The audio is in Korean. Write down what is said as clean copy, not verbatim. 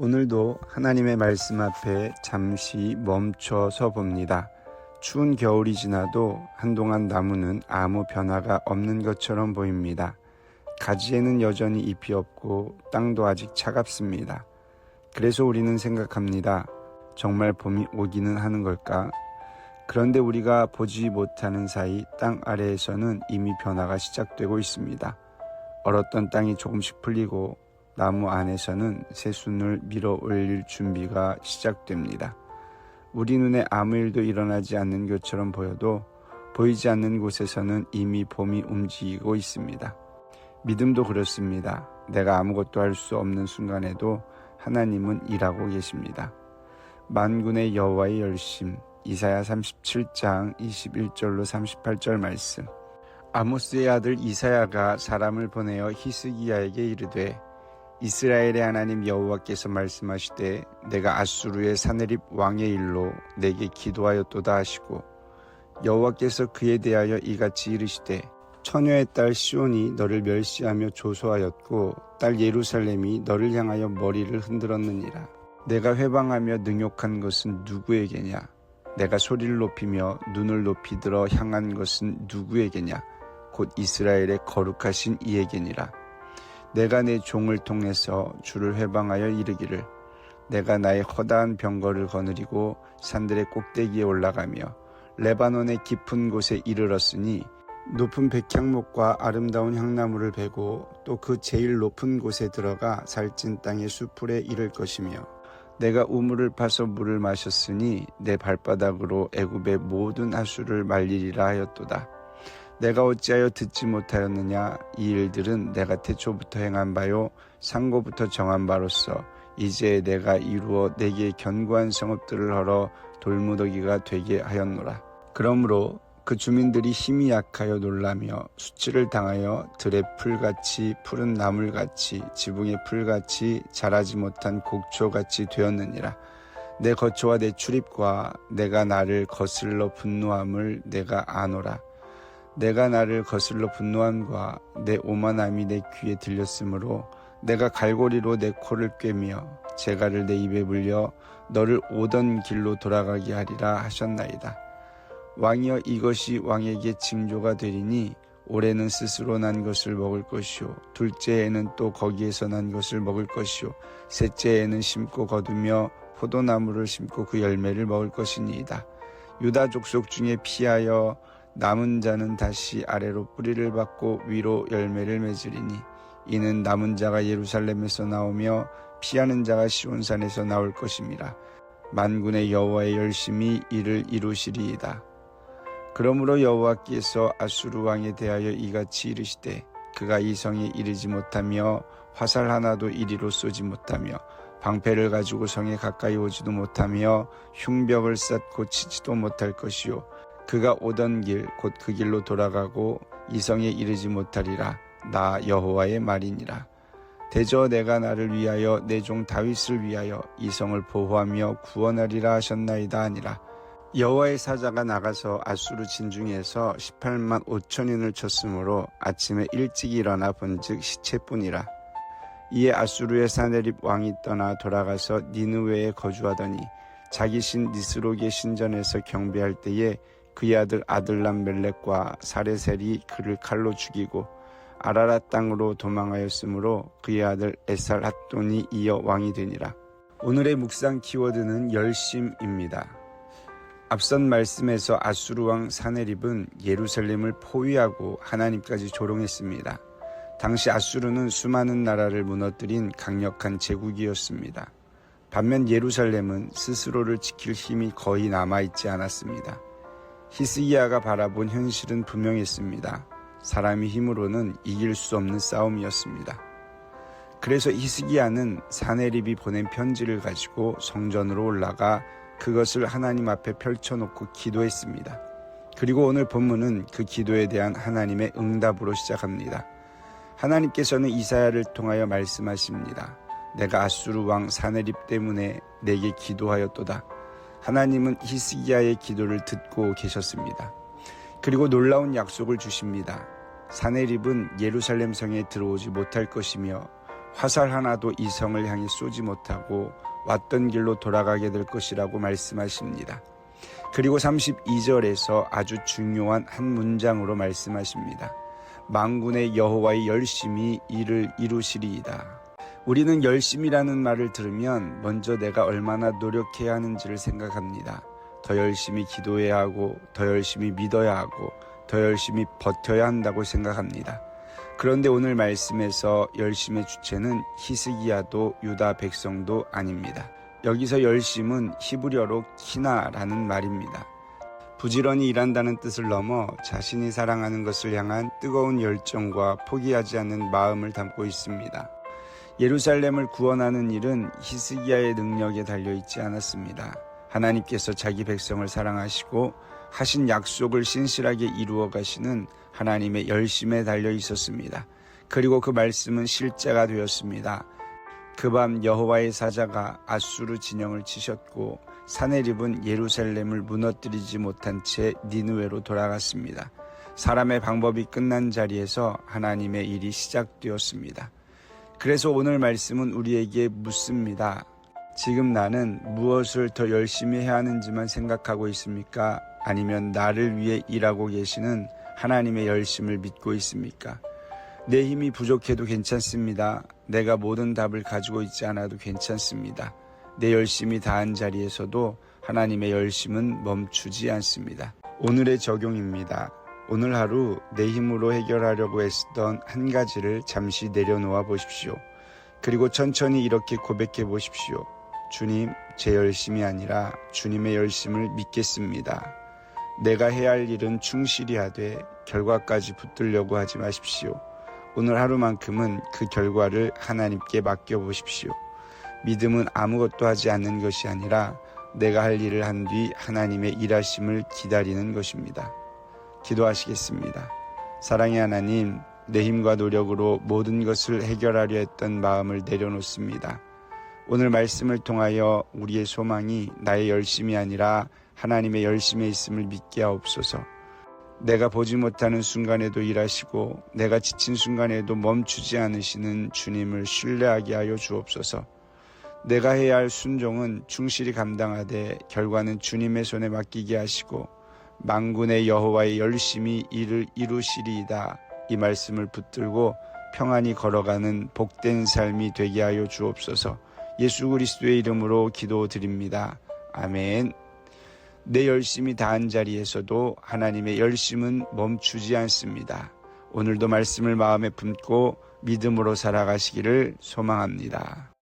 오늘도 하나님의 말씀 앞에 잠시 멈춰서 봅니다. 추운 겨울이 지나도 한동안 나무는 아무 변화가 없는 것처럼 보입니다. 가지에는 여전히 잎이 없고 땅도 아직 차갑습니다. 그래서 우리는 생각합니다. 정말 봄이 오기는 하는 걸까? 그런데 우리가 보지 못하는 사이 땅 아래에서는 이미 변화가 시작되고 있습니다. 얼었던 땅이 조금씩 풀리고 나무 안에서는 새순을 밀어 올릴 준비가 시작됩니다. 우리 눈에 아무 일도 일어나지 않는 것처럼 보여도 보이지 않는 곳에서는 이미 봄이 움직이고 있습니다. 믿음도 그렇습니다. 내가 아무것도 할 수 없는 순간에도 하나님은 일하고 계십니다. 만군의 여호와의 열심, 이사야 37장 21절로 38절 말씀. 아모스의 아들 이사야가 사람을 보내어 히스기야에게 이르되 이스라엘의 하나님 여호와께서 말씀하시되 내가 아수르의 사네립 왕의 일로 내게 기도하였도다 하시고 여호와께서 그에 대하여 이같이 이르시되 처녀의 딸 시온이 너를 멸시하며 조소하였고 딸 예루살렘이 너를 향하여 머리를 흔들었느니라. 내가 회방하며 능욕한 것은 누구에게냐? 내가 소리를 높이며 눈을 높이 들어 향한 것은 누구에게냐? 곧 이스라엘의 거룩하신 이에게니라. 내가 내 종을 통해서 주를 회방하여 이르기를 내가 나의 허다한 병거를 거느리고 산들의 꼭대기에 올라가며 레바논의 깊은 곳에 이르렀으니 높은 백향목과 아름다운 향나무를 베고 또 그 제일 높은 곳에 들어가 살찐 땅의 수풀에 이를 것이며 내가 우물을 파서 물을 마셨으니 내 발바닥으로 애굽의 모든 하수를 말리리라 하였도다. 내가 어찌하여 듣지 못하였느냐? 이 일들은 내가 태초부터 행한 바요 상고부터 정한 바로서 이제 내가 이루어 내게 견고한 성읍들을 헐어 돌무더기가 되게 하였노라. 그러므로 그 주민들이 힘이 약하여 놀라며 수치를 당하여 들의 풀같이 푸른 나물같이 지붕의 풀같이 자라지 못한 곡초같이 되었느니라. 내 거처와 내 출입과 내가 나를 거슬러 분노함을 내가 아노라. 내가 나를 거슬러 분노함과 내 오만함이 내 귀에 들렸으므로 내가 갈고리로 내 코를 꿰며 재갈을 내 입에 물려 너를 오던 길로 돌아가게 하리라 하셨나이다. 왕이여 이것이 왕에게 징조가 되리니 올해는 스스로 난 것을 먹을 것이요 둘째에는 또 거기에서 난 것을 먹을 것이요 셋째에는 심고 거두며 포도나무를 심고 그 열매를 먹을 것이니이다. 유다 족속 중에 피하여 남은 자는 다시 아래로 뿌리를 받고 위로 열매를 맺으리니 이는 남은 자가 예루살렘에서 나오며 피하는 자가 시온산에서 나올 것임이라. 만군의 여호와의 열심히 이를 이루시리이다. 그러므로 여호와께서 아수르 왕에 대하여 이같이 이르시되 그가 이 성에 이르지 못하며 화살 하나도 이리로 쏘지 못하며 방패를 가지고 성에 가까이 오지도 못하며 흉벽을 쌓고 치지도 못할 것이요 그가 오던 길 곧 그 길로 돌아가고 이 성에 이르지 못하리라. 나 여호와의 말이니라. 대저 내가 나를 위하여 내 종 다윗을 위하여 이 성을 보호하며 구원하리라 하셨나이다 아니라. 여호와의 사자가 나가서 아수르 진중에서 18만 5천인을 쳤으므로 아침에 일찍 일어나 본즉 시체뿐이라. 이에 아수르의 사네립 왕이 떠나 돌아가서 니느웨에 거주하더니 자기 신 니스록의 신전에서 경배할 때에 그의 아들 아들람 멜렉과 사레셀이 그를 칼로 죽이고 아라랏 땅으로 도망하였으므로 그의 아들 에살 핫돈이 이어 왕이 되니라. 오늘의 묵상 키워드는 열심입니다. 앞선 말씀에서 아수르 왕 사네립은 예루살렘을 포위하고 하나님까지 조롱했습니다. 당시 아수르는 수많은 나라를 무너뜨린 강력한 제국이었습니다. 반면 예루살렘은 스스로를 지킬 힘이 거의 남아있지 않았습니다. 히스기야가 바라본 현실은 분명했습니다. 사람의 힘으로는 이길 수 없는 싸움이었습니다. 그래서 히스기야는 사네립이 보낸 편지를 가지고 성전으로 올라가 그것을 하나님 앞에 펼쳐놓고 기도했습니다. 그리고 오늘 본문은 그 기도에 대한 하나님의 응답으로 시작합니다. 하나님께서는 이사야를 통하여 말씀하십니다. 내가 아수르 왕 사네립 때문에 내게 기도하였도다. 하나님은 히스기야의 기도를 듣고 계셨습니다. 그리고 놀라운 약속을 주십니다. 사네립은 예루살렘 성에 들어오지 못할 것이며 화살 하나도 이 성을 향해 쏘지 못하고 왔던 길로 돌아가게 될 것이라고 말씀하십니다. 그리고 32절에서 아주 중요한 한 문장으로 말씀하십니다. 만군의 여호와의 열심히 이를 이루시리이다. 우리는 열심이라는 말을 들으면 먼저 내가 얼마나 노력해야 하는지를 생각합니다. 더 열심히 기도해야 하고, 더 열심히 믿어야 하고, 더 열심히 버텨야 한다고 생각합니다. 그런데 오늘 말씀에서 열심의 주체는 히스기야도 유다 백성도 아닙니다. 여기서 열심은 히브리어로 키나라는 말입니다. 부지런히 일한다는 뜻을 넘어 자신이 사랑하는 것을 향한 뜨거운 열정과 포기하지 않는 마음을 담고 있습니다. 예루살렘을 구원하는 일은 히스기야의 능력에 달려있지 않았습니다. 하나님께서 자기 백성을 사랑하시고 하신 약속을 신실하게 이루어 가시는 하나님의 열심에 달려 있었습니다. 그리고 그 말씀은 실제가 되었습니다. 그 밤 여호와의 사자가 아수르 진영을 치셨고 사네립은 예루살렘을 무너뜨리지 못한 채 니느웨로 돌아갔습니다. 사람의 방법이 끝난 자리에서 하나님의 일이 시작되었습니다. 그래서 오늘 말씀은 우리에게 묻습니다. 지금 나는 무엇을 더 열심히 해야 하는지만 생각하고 있습니까? 아니면 나를 위해 일하고 계시는 하나님의 열심을 믿고 있습니까? 내 힘이 부족해도 괜찮습니다. 내가 모든 답을 가지고 있지 않아도 괜찮습니다. 내 열심이 다한 자리에서도 하나님의 열심은 멈추지 않습니다. 오늘의 적용입니다. 오늘 하루 내 힘으로 해결하려고 애쓰던 한 가지를 잠시 내려놓아 보십시오. 그리고 천천히 이렇게 고백해 보십시오. 주님, 제 열심이 아니라 주님의 열심을 믿겠습니다. 내가 해야 할 일은 충실히 하되 결과까지 붙들려고 하지 마십시오. 오늘 하루만큼은 그 결과를 하나님께 맡겨보십시오. 믿음은 아무것도 하지 않는 것이 아니라 내가 할 일을 한 뒤 하나님의 일하심을 기다리는 것입니다. 기도하시겠습니다. 사랑의 하나님, 내 힘과 노력으로 모든 것을 해결하려 했던 마음을 내려놓습니다. 오늘 말씀을 통하여 우리의 소망이 나의 열심이 아니라 하나님의 열심에 있음을 믿게 하옵소서. 내가 보지 못하는 순간에도 일하시고 내가 지친 순간에도 멈추지 않으시는 주님을 신뢰하게 하여 주옵소서. 내가 해야 할 순종은 충실히 감당하되 결과는 주님의 손에 맡기게 하시고 만군의 여호와의 열심히 이를 이루시리이다. 이 말씀을 붙들고 평안히 걸어가는 복된 삶이 되게 하여 주옵소서. 예수 그리스도의 이름으로 기도드립니다. 아멘. 내 열심이 다한 자리에서도 하나님의 열심은 멈추지 않습니다. 오늘도 말씀을 마음에 품고 믿음으로 살아가시기를 소망합니다.